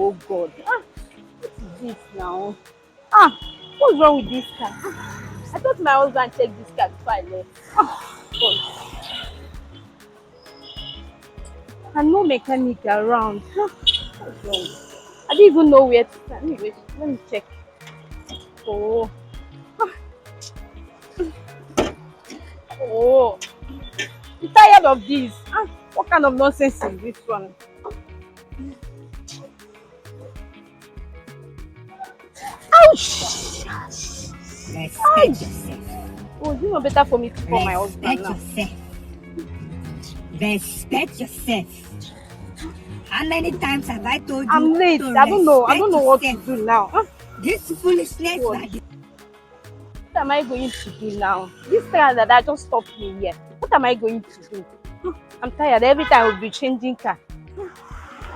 Oh God. What is this now? What's wrong with this car? I thought my husband checked this car before I left. God. And no mechanic around. What's wrong? I didn't even know where to stand. Anyway, let me check. Oh. Oh. I'm tired of this. What kind of nonsense is this one? Ouch! Respect yourself. Oh, is it not better for me to call my husband now? Respect yourself. How many times have I told you? I'm late. I don't know what to do now. This foolishness. What am I going to do now? This car that just stopped me here. What am I going to do? I'm tired. Every time I will be changing car.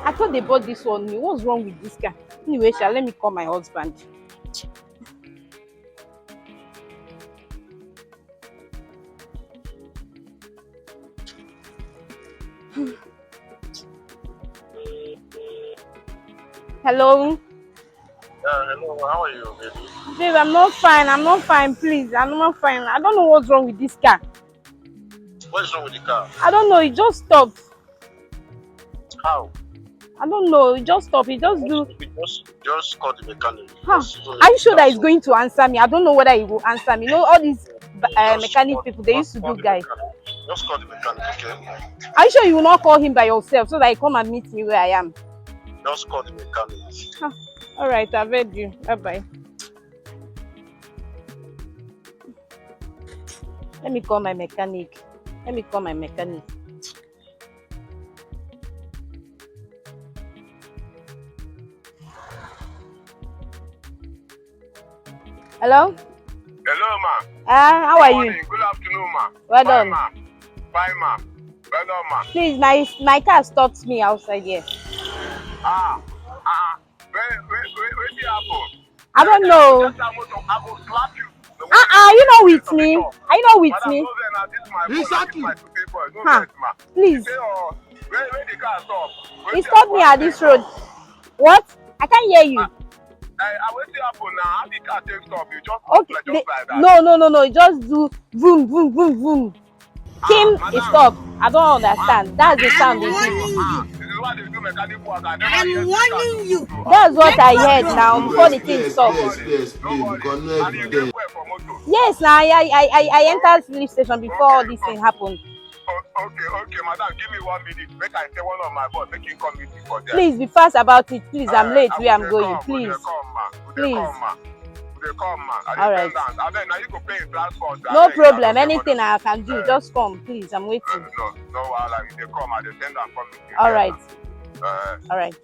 I thought they bought this one new. What's wrong with this car? Anyway, let me call my husband. Hello? Hello, how are you, baby? Babe, I'm not fine, please. I'm not fine. I don't know what's wrong with this car. What's wrong with the car? I don't know, it just stopped. How? I don't know, it just stopped. It just do. Just call the mechanic. Are you sure that he's going to answer me? I don't know whether he will answer me. You know, all these mechanic people, they used to do guys. Just call the mechanic, okay? Are you sure you will not call him by yourself so that he come and meet me where I am? Just call the mechanic. Alright, I've heard you. Bye-bye. Let me call my mechanic. Hello? Hello, ma. How are you? Good afternoon, ma. Well done. Bye, ma. Well done, ma. Please, my car stopped me outside here. Where did it happen? I don't know. I will slap you. Are you not with me? Are you not with me? Exactly. Please. Where the car stop? He stopped me at this road. What? I can't hear you. I wait till happen now. How the car take stop? You just Okay. like that. No. Just do boom, boom, boom, boom. Kim, he stopped. I don't understand. That's the sound they do. This is what they do mechanic work. I'm warning you. That's what I heard now before the thing stopped. Yes, please, because no evidence. Yes, now I entered the police station before this thing happened. Okay, madam, give me 1 minute. Make I tell one of my boss, make him come meet me for there. Please be fast about it. Please, I'm late where I'm going. Please. Please. All right. No No problem. Anything I can do, just come. Please, I'm waiting. No, wahala. If they come, I dey send am come meet you. All right. All right.